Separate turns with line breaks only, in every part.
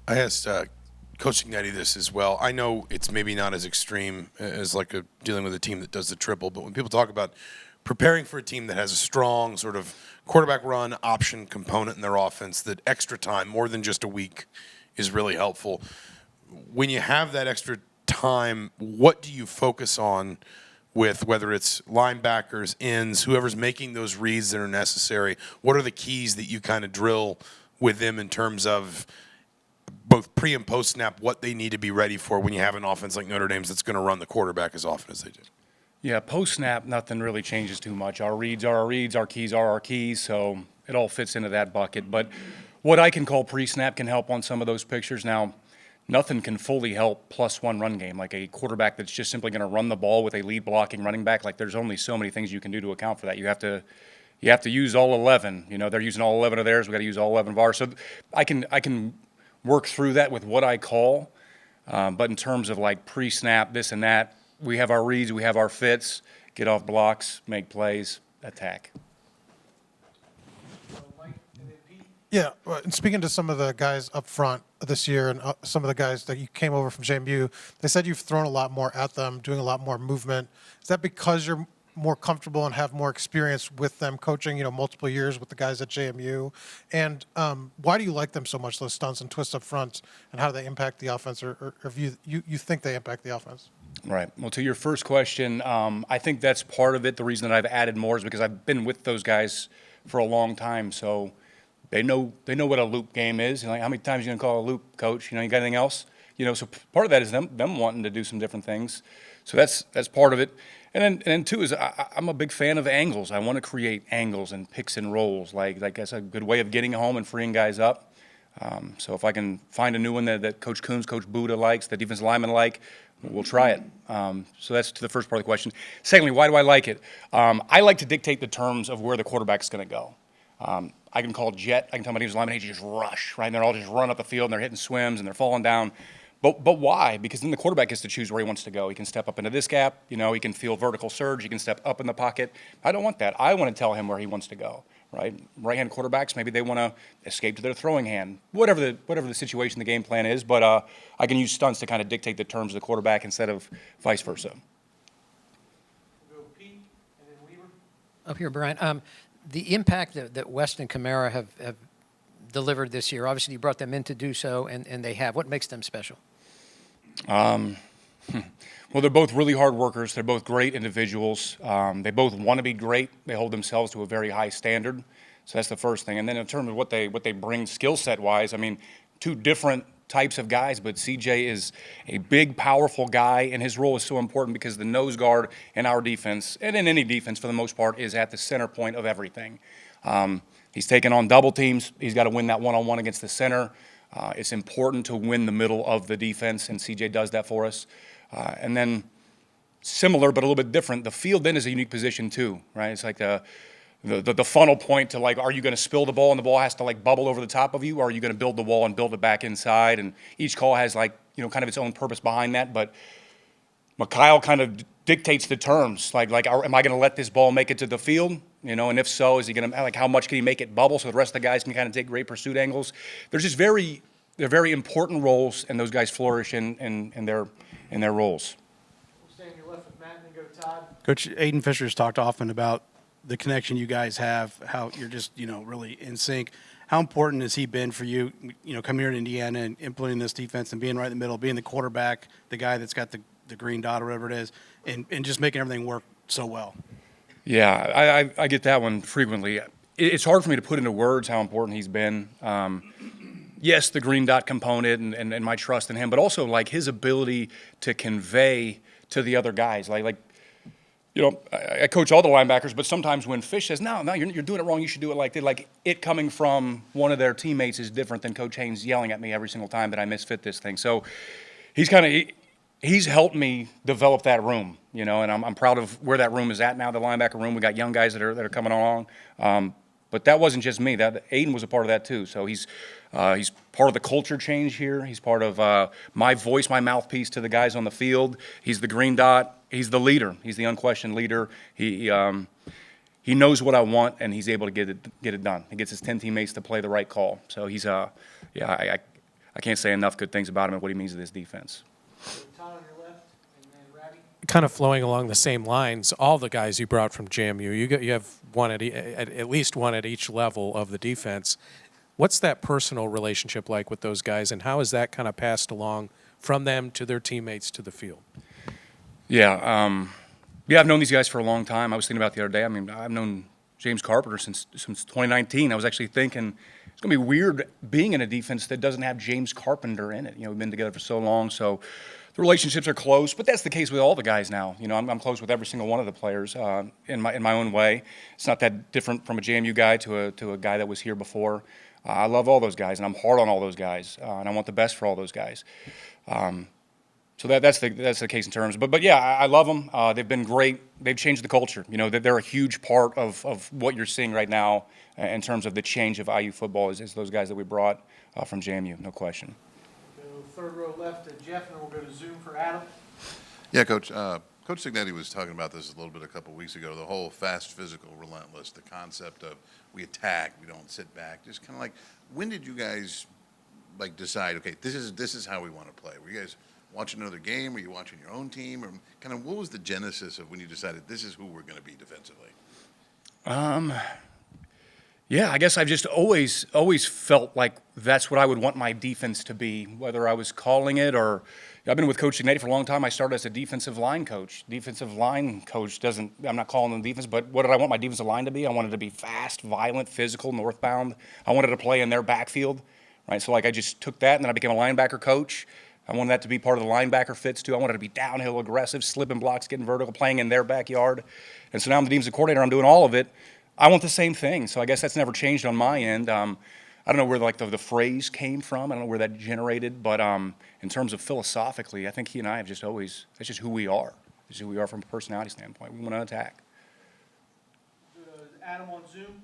I asked Coach Ignetti this as well. I know it's maybe not as extreme as like dealing with a team that does the triple, but when people talk about preparing for a team that has a strong sort of quarterback run option component in their offense, that extra time, more than just a week, is really helpful. When you have that extra time, what do you focus on with whether it's linebackers, ends, whoever's making those reads that are necessary? What are the keys that you kind of drill with them in terms of both pre and post snap, what they need to be ready for when you have an offense like Notre Dame's that's going to run the quarterback as often as they do?
Yeah, post snap, nothing really changes too much. Our reads are our reads, our keys are our keys, so it all fits into that bucket. But what I can call pre snap can help on some of those pictures. Now, nothing can fully help +1 run game, like a quarterback that's just simply going to run the ball with a lead blocking running back. Like there's only so many things you can do to account for that. You have to use all 11. You know, they're using all 11 of theirs. We got to use all 11 of ours. So I can work through that with what I call. But in terms of like pre-snap, this and that, we have our reads, we have our fits, get off blocks, make plays, attack.
Yeah, and speaking to some of the guys up front this year and some of the guys that you came over from JMU, they said you've thrown a lot more at them, doing a lot more movement. Is that because you're more comfortable and have more experience with them coaching, multiple years with the guys at JMU? And why do you like them so much, those stunts and twists up front, and how do they impact the offense, or if you think they impact the offense?
Right. Well, to your first question, I think that's part of it. The reason that I've added more is because I've been with those guys for a long time, so they know what a loop game is. Like, how many times are you gonna call a loop, coach? You got anything else? So part of that is them wanting to do some different things. So that's part of it. And then two is I'm a big fan of angles. I want to create angles and picks and rolls. Like that's a good way of getting home and freeing guys up. So if I can find a new one that Coach Coons, Coach Buda likes, the defensive lineman like, we'll try it. So that's to the first part of the question. Secondly, why do I like it? I like to dictate the terms of where the quarterback's going to go. I can call jet. I can tell my defensive lineman, hey, just rush, right? And they're all just run up the field and they're hitting swims and they're falling down. But why? Because then the quarterback gets to choose where he wants to go. He can step up into this gap. He can feel vertical surge. He can step up in the pocket. I don't want that. I want to tell him where he wants to go, right? Right-hand quarterbacks, maybe they want to escape to their throwing hand, whatever the situation, the game plan is. But I can use stunts to kind of dictate the terms of the quarterback instead of vice versa.
We'll go Pete and then Weaver.
Up here, Brian. The impact that West and Kamara have delivered this year, obviously you brought them in to do so, and they have. What makes them special?
Well, they're both really hard workers. They're both great individuals. They both want to be great. They hold themselves to a very high standard. So that's the first thing. And then in terms of what they bring skill set wise, I mean, two different types of guys, but CJ is a big, powerful guy, and his role is so important because the nose guard in our defense, and in any defense for the most part, is at the center point of everything. He's taking on double teams. He's got to win that one-on-one against the center. It's important to win the middle of the defense, and CJ does that for us. And then similar but a little bit different, the field end is a unique position too, right? It's like the funnel point to like, are you going to spill the ball and the ball has to like bubble over the top of you, or are you going to build the wall and build it back inside? And each call has like, kind of its own purpose behind that. But Mikhail kind of dictates the terms. Like, am I going to let this ball make it to the field? And if so, is he going to, like, how much can he make it bubble so the rest of the guys can kind of take great pursuit angles? They're just they're very important roles, and those guys flourish in their roles.
We'll stay on your left with Matt and then go to Todd.
Coach Aiden Fisher's talked often about the connection you guys have, how you're just, really in sync. How important has he been for you, coming here to Indiana and implementing this defense and being right in the middle, being the quarterback, the guy that's got the green dot or whatever it is, and just making everything work so well?
Yeah, I get that one frequently. It's hard for me to put into words how important he's been. Yes, the green dot component and my trust in him, but also like his ability to convey to the other guys. Like I coach all the linebackers, but sometimes when Fish says, no, you're doing it wrong, you should do it like that. Like it coming from one of their teammates is different than Coach Haines yelling at me every single time that I misfit this thing. So he's helped me develop that room, and I'm proud of where that room is at now, the linebacker room. We got young guys that are coming along. But that wasn't just me. That Aiden was a part of that too. So he's part of the culture change here. He's part of my voice, my mouthpiece to the guys on the field. He's the green dot. He's the leader. He's the unquestioned leader. He knows what I want, and he's able to get it done. He gets his 10 teammates to play the right call. So he's I I can't say enough good things about him and what he means to this defense.
Todd on your left, and then Ravi.
Kind of flowing along the same lines, all the guys you brought from JMU, you have one at least one at each level of the defense. What's that personal relationship like with those guys, and how is that kind of passed along from them to their teammates to the field?
Yeah, I've known these guys for a long time. I was thinking about it the other day. I mean, I've known James Carpenter since 2019. I was actually thinking it's going to be weird being in a defense that doesn't have James Carpenter in it. You know, we've been together for so long, so the relationships are close. But that's the case with all the guys now. You know, I'm close with every single one of the players in my own way. It's not that different from a JMU guy to a guy that was here before. I love all those guys, and I'm hard on all those guys, and I want the best for all those guys. So that's the case in terms. But yeah, I love them. They've been great. They've changed the culture. You know, they're a huge part of what you're seeing right now in terms of the change of IU football is those guys that we brought from JMU, no question.
Go third row left to Jeff, and then we'll go to Zoom for Adam.
Yeah, Coach. Coach Signetti was talking about this a little bit a couple of weeks ago. The whole fast, physical, relentless. The concept of we attack, we don't sit back. Just kind of like, when did you guys like decide? Okay, this is how we want to play. Were you guys watching another game? Were you watching your own team? Or kind of what was the genesis of when you decided this is who we're going to be defensively?
Yeah, I guess I've just always felt like that's what I would want my defense to be, whether I was calling it or I've been with Coach Signetti for a long time. I started as a defensive line coach. Defensive line coach I'm not calling them defense, but what did I want my defensive line to be? I wanted it to be fast, violent, physical, northbound. I wanted to play in their backfield, right? So like I just took that and then I became a linebacker coach. I wanted that to be part of the linebacker fits too. I wanted to be downhill, aggressive, slipping blocks, getting vertical, playing in their backyard. And so now I'm the defensive coordinator. I'm doing all of it. I want the same thing. So I guess that's never changed on my end. I don't know where like the phrase came from. I don't know where that generated. But in terms of philosophically, I think he and I have just always, that's just who we are. It's who we are from a personality standpoint. We want to attack.
Adam on Zoom.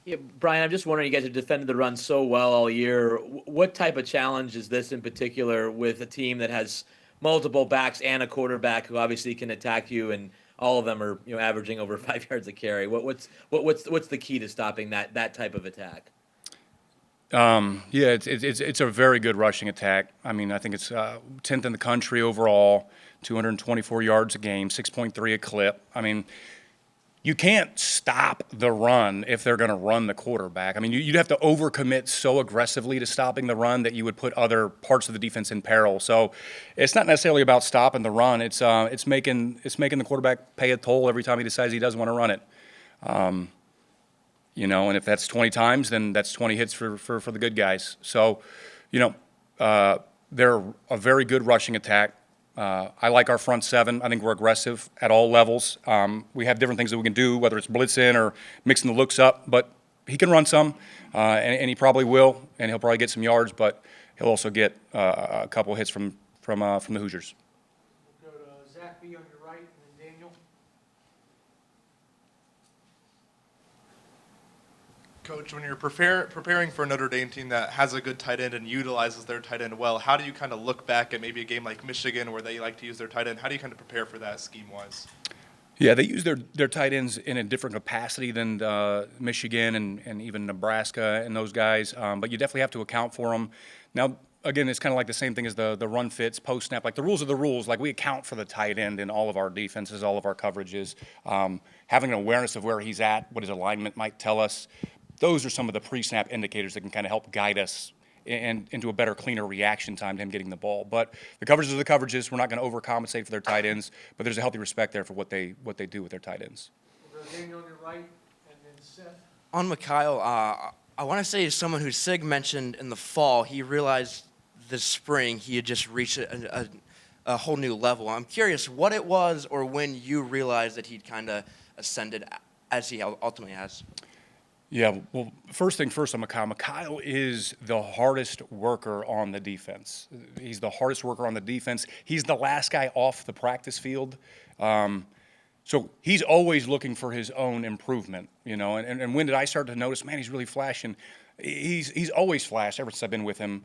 Yeah, Brian, I'm just wondering, you guys have defended the run so well all year. What type of challenge is this in particular with a team that has multiple backs and a quarterback who obviously can attack you, and all of them are averaging over 5 yards a carry? What's the key to stopping that type of attack?
Yeah, it's a very good rushing attack. I mean, I think it's 10th in the country overall, 224 yards a game, 6.3 a clip. I mean, you can't stop the run if they're going to run the quarterback. I mean, you'd have to overcommit so aggressively to stopping the run that you would put other parts of the defense in peril. So it's not necessarily about stopping the run. It's making the quarterback pay a toll every time he decides he doesn't want to run it. And if that's 20 times, then that's 20 hits for the good guys. So, they're a very good rushing attack. I like our front seven. I think we're aggressive at all levels. We have different things that we can do, whether it's blitzing or mixing the looks up. But he can run some, and he probably will, and he'll probably get some yards. But he'll also get a couple hits from the Hoosiers.
We'll go to Zach B on your right, and then Daniel.
Coach, when you're preparing for a Notre Dame team that has a good tight end and utilizes their tight end well, how do you kind of look back at maybe a game like Michigan where they like to use their tight end? How do you kind of prepare for that scheme-wise?
Yeah, they use their tight ends in a different capacity than Michigan and even Nebraska and those guys, but you definitely have to account for them. Now, again, it's kind of like the same thing as the run fits, post-snap. Like, the rules are the rules. Like, we account for the tight end in all of our defenses, all of our coverages. Having an awareness of where he's at, what his alignment might tell us, those are some of the pre-snap indicators that can kind of help guide us into a better, cleaner reaction time to him getting the ball. But the coverages are the coverages. We're not going to overcompensate for their tight ends, but there's a healthy respect there for what they do with their tight ends.
We'll go Daniel on your right, and then Seth.
On Mikhail, I want to say as someone who Sig mentioned in the fall, he realized this spring he had just reached a whole new level. I'm curious what it was or when you realized that he'd kind of ascended as he ultimately has.
Yeah, well, first thing first on Mikhail is the hardest worker on the defense. He's the hardest worker on the defense. He's the last guy off the practice field. So he's always looking for his own improvement, And when did I start to notice, man, he's really flashing? He's always flashed ever since I've been with him.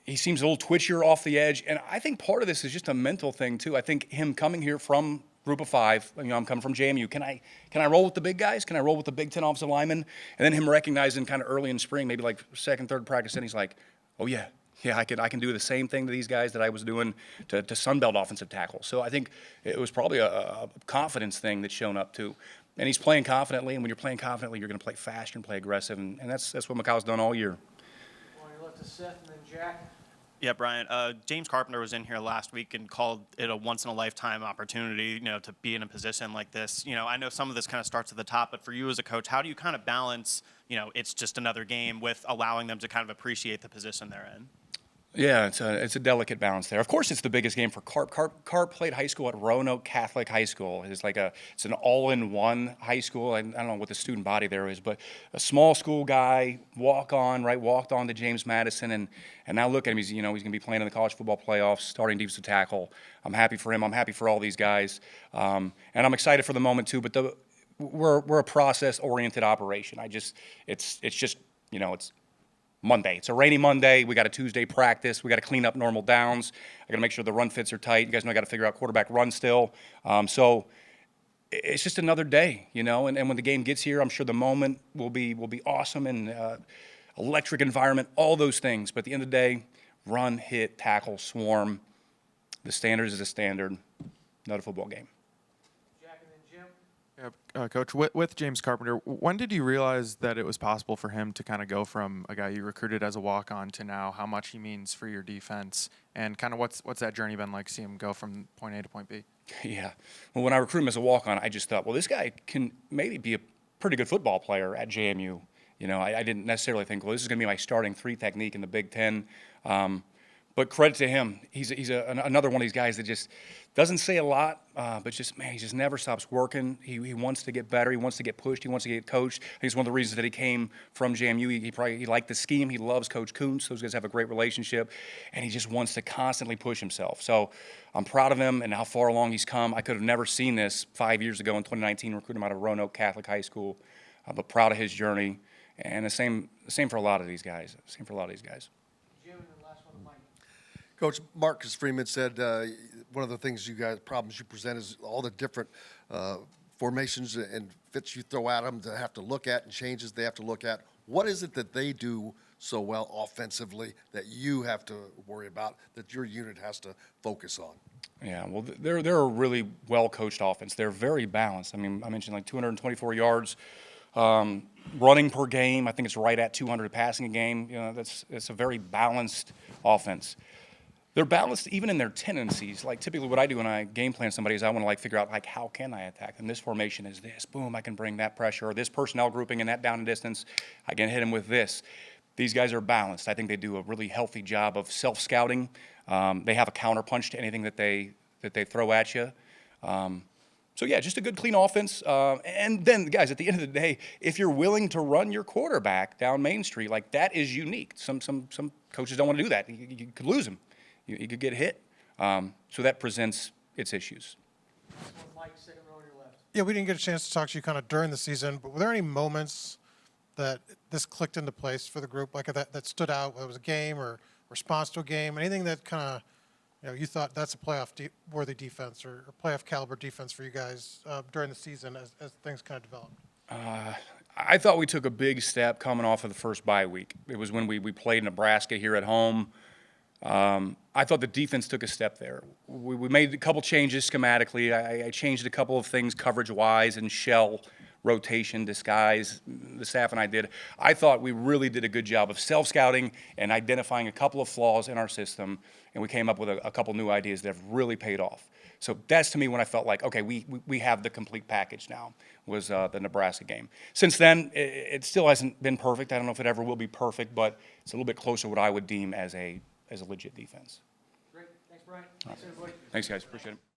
He seems a little twitchier off the edge, and I think part of this is just a mental thing too. I think him coming here from group of five. I'm coming from JMU. Can I roll with the big guys? Can I roll with the Big Ten offensive linemen? And then him recognizing kind of early in spring, maybe like second, third practice, and he's like, oh yeah, I can do the same thing to these guys that I was doing to Sunbelt offensive tackle. So I think it was probably a confidence thing that's shown up too. And he's playing confidently, and when you're playing confidently, you're going to play fast, you're going to play aggressive, and that's what Mikhail's done all year.
On your left to Seth and then Jack.
Yeah, Brian. James Carpenter was in here last week and called it a once-in-a-lifetime opportunity, to be in a position like this. I know some of this kind of starts at the top, but for you as a coach, how do you kind of balance, it's just another game with allowing them to kind of appreciate the position they're in?
Yeah, it's a delicate balance there. Of course, it's the biggest game for Carp. Carp played high school at Roanoke Catholic High School. It's an all-in-one high school. I don't know what the student body there is, but a small school guy, walked on to James Madison, and now look at him. He's going to be playing in the college football playoffs, starting defensive tackle. I'm happy for him. I'm happy for all these guys, and I'm excited for the moment too. But we're a process-oriented operation. It's Monday. It's a rainy Monday. We got a Tuesday practice. We got to clean up normal downs. I got to make sure the run fits are tight. You guys know I got to figure out quarterback run still. So it's just another day, And when the game gets here, I'm sure the moment will be awesome and electric environment, all those things. But at the end of the day, run, hit, tackle, swarm. The standard is the standard. Not a football game.
Jack and then Jim.
Coach, with James Carpenter, when did you realize that it was possible for him to kind of go from a guy you recruited as a walk-on to now how much he means for your defense, and kind of what's that journey been like, see him go from point A to point B?
Yeah. Well, when I recruited him as a walk-on, I just thought, well, this guy can maybe be a pretty good football player at JMU. I didn't necessarily think, well, this is going to be my starting three technique in the Big Ten. But credit to him. He's another one of these guys that just doesn't say a lot, but he just never stops working. He wants to get better. He wants to get pushed. He wants to get coached. I think it's one of the reasons that he came from JMU. He liked the scheme. He loves Coach Kuntz. Those guys have a great relationship, and he just wants to constantly push himself. So I'm proud of him and how far along he's come. I could have never seen this 5 years ago in 2019, recruiting him out of Roanoke Catholic High School, but proud of his journey. And the same for a lot of these guys.
Jim and then last one, Mike.
Coach, Marcus Freeman said one of the things problems you present is all the different formations and fits you throw at them to have to look at and changes they have to look at. What is it that they do so well offensively that you have to worry about, that your unit has to focus on?
Yeah, well, they're a really well-coached offense. They're very balanced. I mentioned like 224 yards running per game. I think it's right at 200 passing a game. That's a very balanced offense. They're balanced even in their tendencies. Like typically what I do when I game plan somebody is I want to figure out how can I attack them. This formation is this. Boom, I can bring that pressure. Or this personnel grouping in that down and distance, I can hit them with this. These guys are balanced. I think they do a really healthy job of self-scouting. They have a counterpunch to anything that they throw at you. So, yeah, just a good, clean offense. And then, guys, at the end of the day, if you're willing to run your quarterback down Main Street, that is unique. Some coaches don't want to do that. You could lose him. You could get hit. So that presents its issues.
Mike, second row on your left.
Yeah, we didn't get a chance to talk to you kind of during the season, but were there any moments that this clicked into place for the group, like that stood out, whether it was a game or response to a game, anything that kind of, you thought that's a playoff-worthy defense or playoff caliber defense for you guys during the season as things kind of developed?
I thought we took a big step coming off of the first bye week. It was when we played Nebraska here at home. I thought the defense took a step there. We made a couple changes schematically. I changed a couple of things coverage-wise and shell rotation, disguise, the staff and I did. I thought we really did a good job of self-scouting and identifying a couple of flaws in our system, and we came up with a couple new ideas that have really paid off. So that's, to me, when I felt like, okay, we have the complete package now, was the Nebraska game. Since then, it still hasn't been perfect. I don't know if it ever will be perfect, but it's a little bit closer to what I would deem as a legit defense.
Great. Thanks, Brian. Thanks, everybody.
Thanks, guys. Appreciate it.